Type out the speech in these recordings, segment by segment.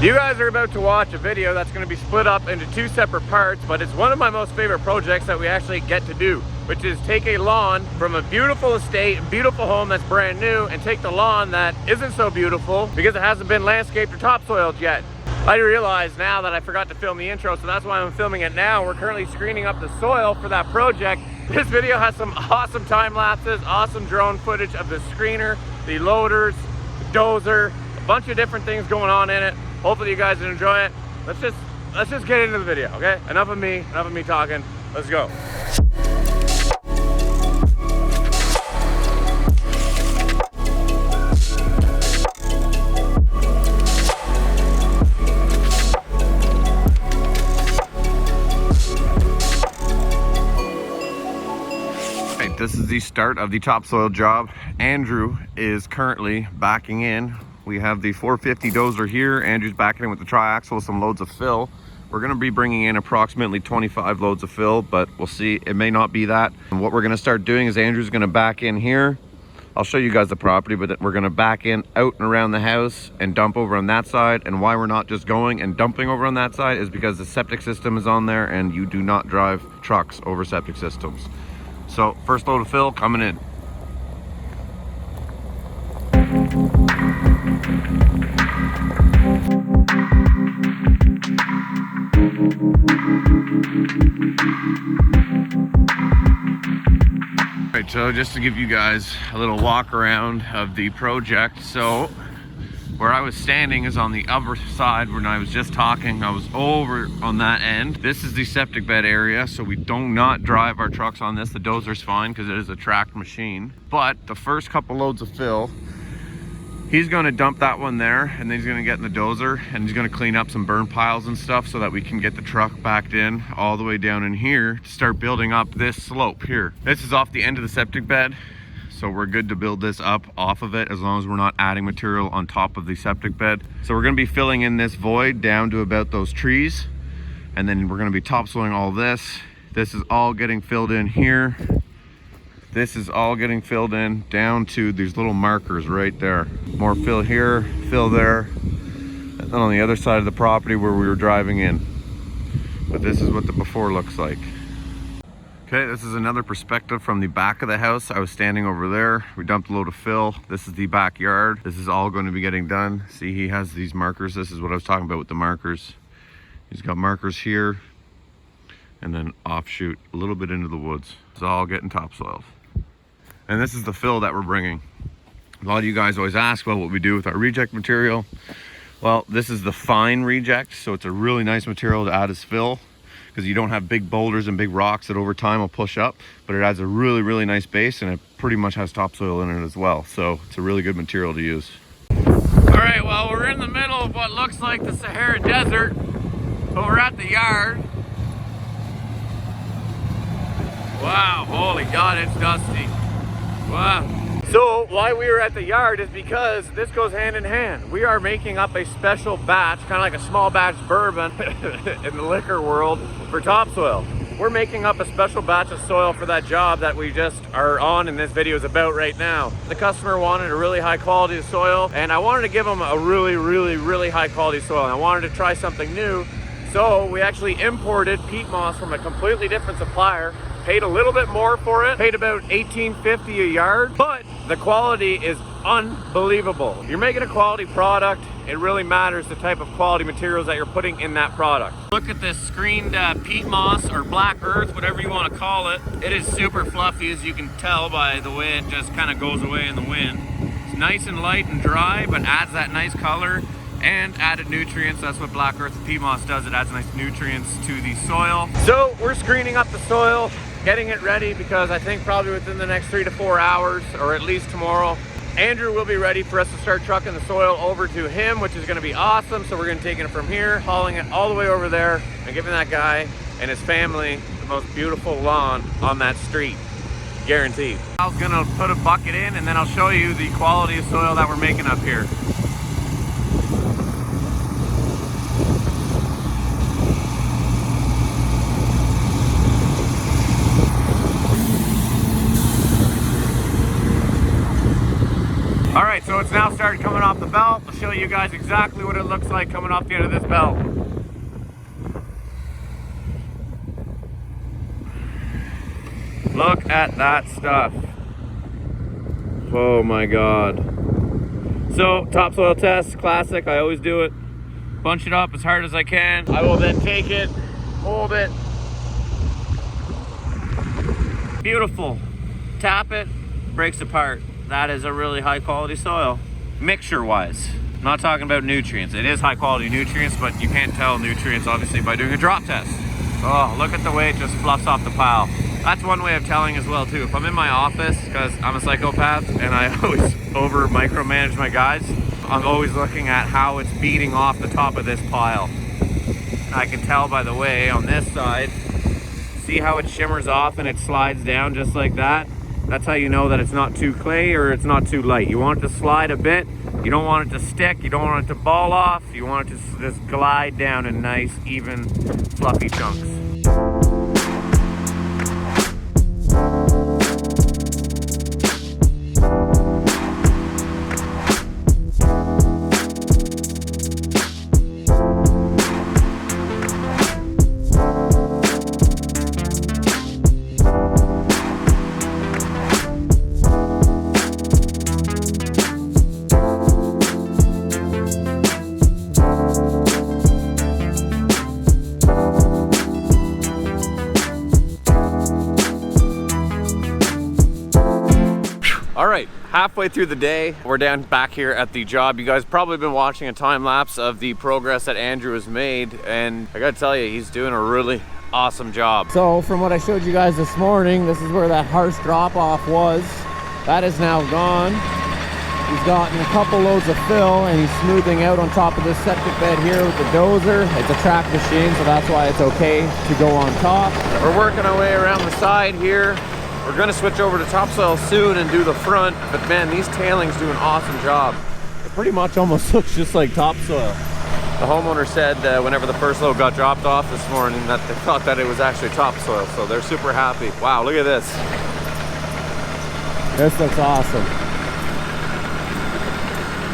You guys are about to watch a video that's going to be split up into two separate parts, but it's one of my most favorite projects that we actually get to do, which is take a lawn from a beautiful estate, a beautiful home that's brand new, and take the lawn that isn't so beautiful because it hasn't been landscaped or topsoiled yet. I realize now that I forgot to film the intro, so that's why I'm filming it now. We're currently screening up the soil for that project. This video has some awesome time lapses, awesome drone footage of the screener, the loaders, the dozer, a bunch of different things going on in it. Hopefully you guys enjoy it. Let's just get into the video, okay? Enough of me talking. Let's go. Right, this is the start of the topsoil job. Andrew is currently backing in. We have the 450 dozer here. Andrew's backing in with the triaxle with some loads of fill. We're gonna be bringing in approximately 25 loads of fill, but we'll see, it may not be that. And what we're gonna start doing is Andrew's gonna back in here. I'll show you guys the property, but then we're gonna back in out and around the house and dump over on that side. And why we're not just going and dumping over on that side is because the septic system is on there and you do not drive trucks over septic systems. So first load of fill coming in. Right, so just to give you guys a little walk around of the project. So where I was standing is on the other side. When I was just talking, I was over on that end. This is the septic bed area, so we do not drive our trucks on this. The dozer's fine because it is a tracked machine. But the first couple loads of fill, he's going to dump that one there, and then he's going to get in the dozer and he's going to clean up some burn piles and stuff so that we can get the truck backed in all the way down in here to start building up this slope here. This is off the end of the septic bed, so we're good to build this up off of it as long as we're not adding material on top of the septic bed. So we're going to be filling in this void down to about those trees, and then we're going to be topsoiling all this. This is all getting filled in here. This is all getting filled in down to these little markers right there. More fill here, fill there, and then on the other side of the property where we were driving in. But this is what the before looks like. Okay, this is another perspective from the back of the house. I was standing over there. We dumped a load of fill. This is the backyard. This is all going to be getting done. See, he has these markers. This is what I was talking about with the markers. He's got markers here and then offshoot a little bit into the woods. It's all getting topsoiled. And this is the fill that we're bringing. A lot of you guys always ask, well, what we do with our reject material. Well, this is the fine reject, so it's a really nice material to add as fill because you don't have big boulders and big rocks that over time will push up, but it adds a really, really nice base, and it pretty much has topsoil in it as well. So it's a really good material to use. All right, well, we're in the middle of what looks like the Sahara Desert, but we're at the yard. Wow, holy God, it's dusty. Wow. So why we were at the yard is because this goes hand in hand. We are making up a special batch, kind of like a small batch bourbon in the liquor world for topsoil. We're making up a special batch of soil for that job that we just are on and this video is about right now. The customer wanted a really high quality of soil, and I wanted to give them a really high quality soil. And I wanted to try something new. So we actually imported peat moss from a completely different supplier. Paid a little bit more for it, paid about $18.50 a yard, but the quality is unbelievable. You're making a quality product, it really matters the type of quality materials that you're putting in that product. Look at this screened peat moss or black earth, whatever you want to call it. It is super fluffy, as you can tell by the way it just kind of goes away in the wind. It's nice and light and dry, but adds that nice color and added nutrients. That's what black earth and peat moss does. It adds nice nutrients to the soil. So we're screening up the soil, getting it ready, because I think probably within the next 3 to 4 hours, or at least tomorrow, Andrew will be ready for us to start trucking the soil over to him, which is going to be awesome. So we're going to take it from here, hauling it all the way over there, and giving that guy and his family the most beautiful lawn on that street, guaranteed. I was going to put a bucket in, and then I'll show you the quality of soil that we're making up here. All right, so it's now started coming off the belt. The show you guys exactly what it looks like coming off the end of this belt. Look at that stuff. Oh my God. So, topsoil test, classic, I always do it. Bunch it up as hard as I can. I will then take it, hold it. Beautiful. Tap it, breaks apart. That is a really high quality soil. Mixture wise, I'm not talking about nutrients. It is high quality nutrients, but you can't tell nutrients obviously by doing a drop test. Oh, look at the way it just fluffs off the pile. That's one way of telling as well too. If I'm in my office, because I'm a psychopath and I always over micromanage my guys, I'm always looking at how it's beating off the top of this pile. I can tell by the way on this side, see how it shimmers off and it slides down just like that? That's how you know that it's not too clay or it's not too light. You want it to slide a bit. You don't want it to stick. You don't want it to ball off. You want it to just glide down in nice, even, fluffy chunks. All right, halfway through the day, we're down back here at the job. You guys probably been watching a time lapse of the progress that Andrew has made, and I gotta tell you, he's doing a really awesome job. So from what I showed you guys this morning, this is where that harsh drop off was. That is now gone. He's gotten a couple loads of fill and he's smoothing out on top of this septic bed here with the dozer. It's a track machine, so that's why it's okay to go on top. We're working our way around the side here. We're gonna switch over to topsoil soon and do the front, but man, these tailings do an awesome job. It pretty much almost looks just like topsoil. The homeowner said whenever the first load got dropped off this morning that they thought that it was actually topsoil, so they're super happy. Wow, look at this. This looks awesome.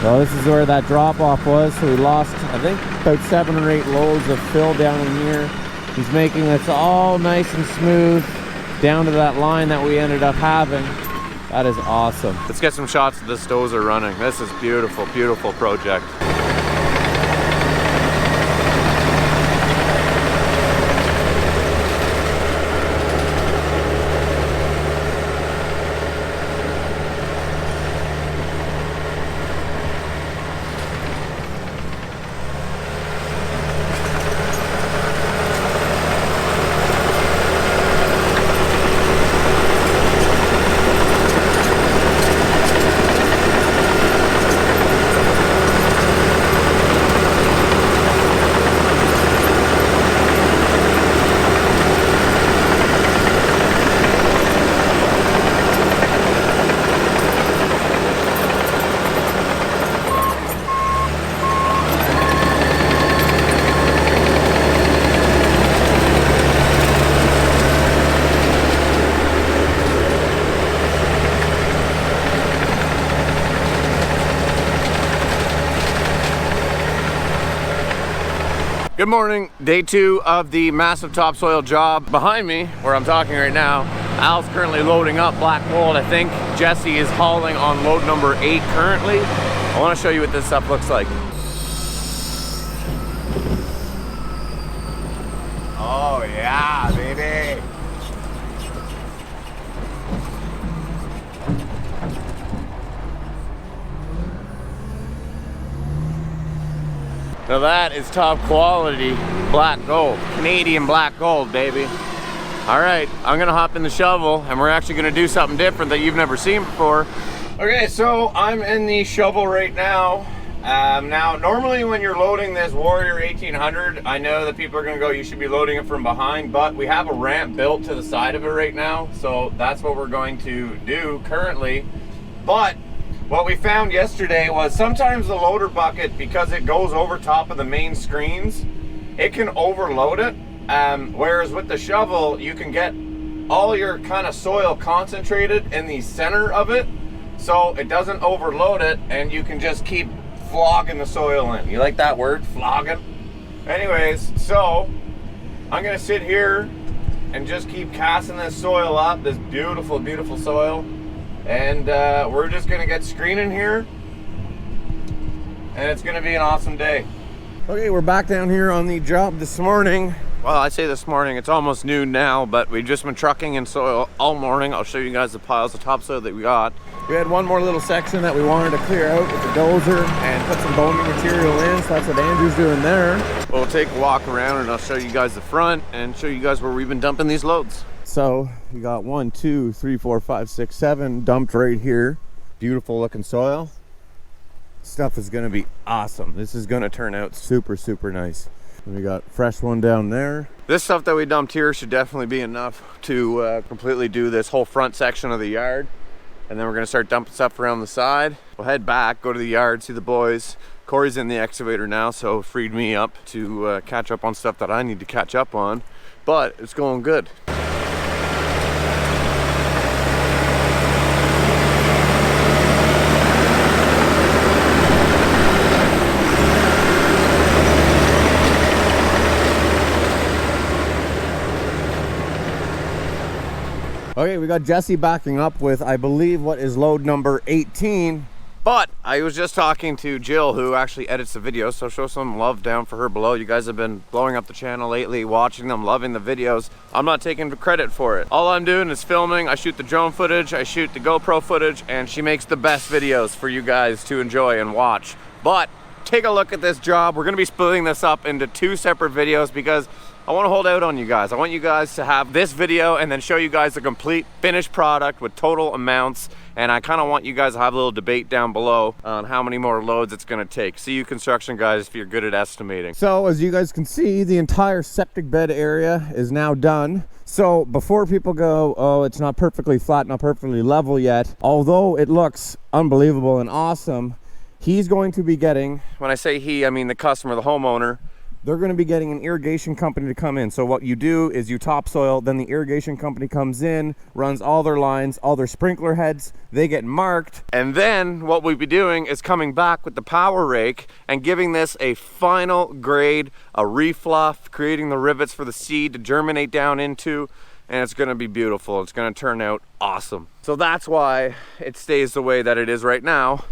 Well, this is where that drop off was, so we lost, I think, about 7 or 8 loads of fill down in here. He's making this all nice and smooth down to that line that we ended up having. That is awesome. Let's get some shots of this dozer running. This is beautiful, beautiful project. Good morning, day 2 of the massive topsoil job. Behind me, where I'm talking right now, Al's currently loading up black mold. I think Jesse is hauling on load number 8 currently. I want to show you what this stuff looks like. Oh yeah, baby. Now that is top quality black gold. Canadian black gold, baby. All right, I'm gonna hop in the shovel and we're actually gonna do something different that you've never seen before. Okay, so I'm in the shovel right now. Now, normally when you're loading this Warrior 1800, I know that people are gonna go, you should be loading it from behind, but we have a ramp built to the side of it right now. So that's what we're going to do currently. But what we found yesterday was sometimes the loader bucket, because it goes over top of the main screens, it can overload it. Whereas with the shovel, you can get all your kind of soil concentrated in the center of it, so it doesn't overload it, and you can just keep flogging the soil in. You like that word, flogging? Anyways, so I'm gonna sit here and just keep casting this soil up, this beautiful, beautiful soil. And we're just gonna get screening here. And it's gonna be an awesome day. Okay, we're back down here on the job this morning. Well, I say this morning, it's almost noon now, but we've just been trucking in soil all morning. I'll show you guys the piles of topsoil that we got. We had one more little section that we wanted to clear out with the dozer and put some bony material in, so that's what Andrew's doing there. We'll take a walk around and I'll show you guys the front and show you guys where we've been dumping these loads. So we got 1, 2, 3, 4, 5, 6, 7 dumped right here. Beautiful looking soil. Stuff is gonna be awesome. This is gonna turn out super, super nice. And we got fresh one down there. This stuff that we dumped here should definitely be enough to completely do this whole front section of the yard. And then we're gonna start dumping stuff around the side. We'll head back, go to the yard, see the boys. Corey's in the excavator now, so it freed me up to catch up on stuff that I need to catch up on. But it's going good. Okay, we got Jesse backing up with, I believe, what is load number 18. But I was just talking to Jill, who actually edits the videos, so show some love down for her below. You guys have been blowing up the channel lately, watching them, loving the videos. I'm not taking credit for it. All I'm doing is filming. I shoot the drone footage, I shoot the GoPro footage, and she makes the best videos for you guys to enjoy and watch. But take a look at this job. We're gonna be splitting this up into 2 separate videos because I want to hold out on you guys. I want you guys to have this video and then show you guys the complete finished product with total amounts. And I kind of want you guys to have a little debate down below on how many more loads it's going to take. See you construction guys if you're good at estimating. So as you guys can see, the entire septic bed area is now done. So before people go, oh, it's not perfectly flat, not perfectly level yet, although it looks unbelievable and awesome, he's going to be getting, when I say he, I mean the customer, the homeowner, they're going to be getting an irrigation company to come in. So what you do is you topsoil, then the irrigation company comes in, runs all their lines, all their sprinkler heads, they get marked. And then what we'll be doing is coming back with the power rake and giving this a final grade, a refluff, creating the rivets for the seed to germinate down into, and it's going to be beautiful. It's going to turn out awesome. So that's why it stays the way that it is right now,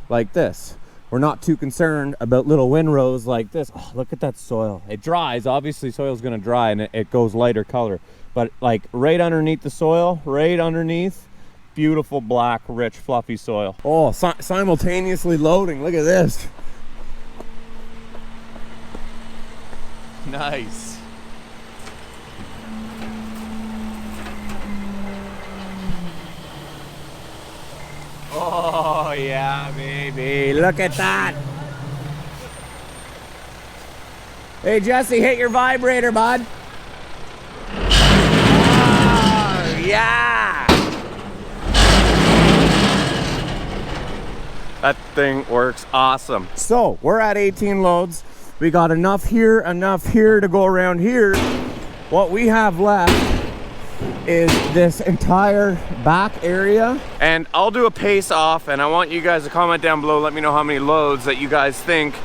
like this. We're not too concerned about little windrows like this. Oh, look at that soil. It dries. Obviously, soil's gonna dry and it goes lighter color. But like right underneath the soil, right underneath, beautiful black, rich, fluffy soil. Oh, simultaneously loading. Look at this. Nice. Oh yeah, baby, look at that. Hey Jesse, hit your vibrator, bud. Oh yeah. That thing works awesome. So we're at 18 loads. We got enough here to go around here. What we have left is this entire back area. And I'll do a pace off and I want you guys to comment down below, let me know how many loads that you guys think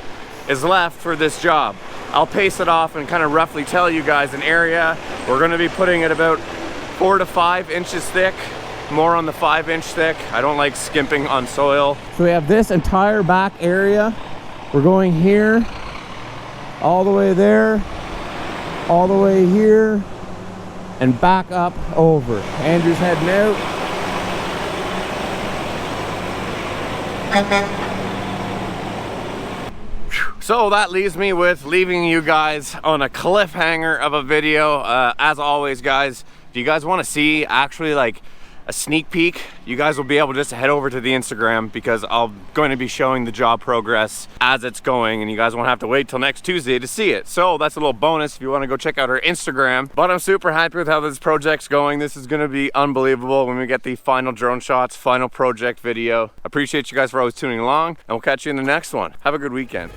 is left for this job. I'll pace it off and kind of roughly tell you guys an area. We're going to be putting it about 4 to 5 inches thick, more on the 5-inch thick. I don't like skimping on soil. So we have this entire back area. We're going here, all the way there, all the way here, and back up over. Andrew's heading out. So that leaves me with leaving you guys on a cliffhanger of a video. As always, guys, if you guys want to see actually like a sneak peek, you guys will be able just to head over to the Instagram because I'm going to be showing the job progress as it's going and you guys won't have to wait till next Tuesday to see it. So that's a little bonus if you want to go check out our Instagram. But I'm super happy with how this project's going. This is going to be unbelievable when we get the final drone shots, final project video. Appreciate you guys for always tuning along and we'll catch you in the next one. Have a good weekend.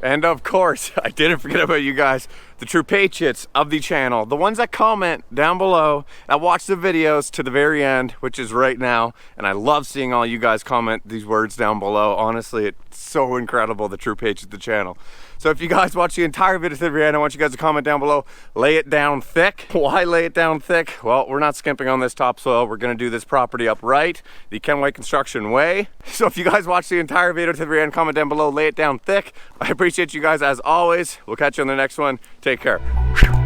And of course, I didn't forget about you guys. the true patriots of the channel, the ones that comment down below, that watch the videos to the very end, which is right now. And I love seeing all you guys comment these words down below. Honestly, it's so incredible, the true patriots of the channel. So if you guys watch the entire video to the very end, I want you guys to comment down below, lay it down thick. Why lay it down thick? Well, we're not skimping on this topsoil. We're gonna do this property upright, the Ken White construction way. So if you guys watch the entire video to the very end, comment down below, lay it down thick. I appreciate you guys as always. We'll catch you on the next one. Take care.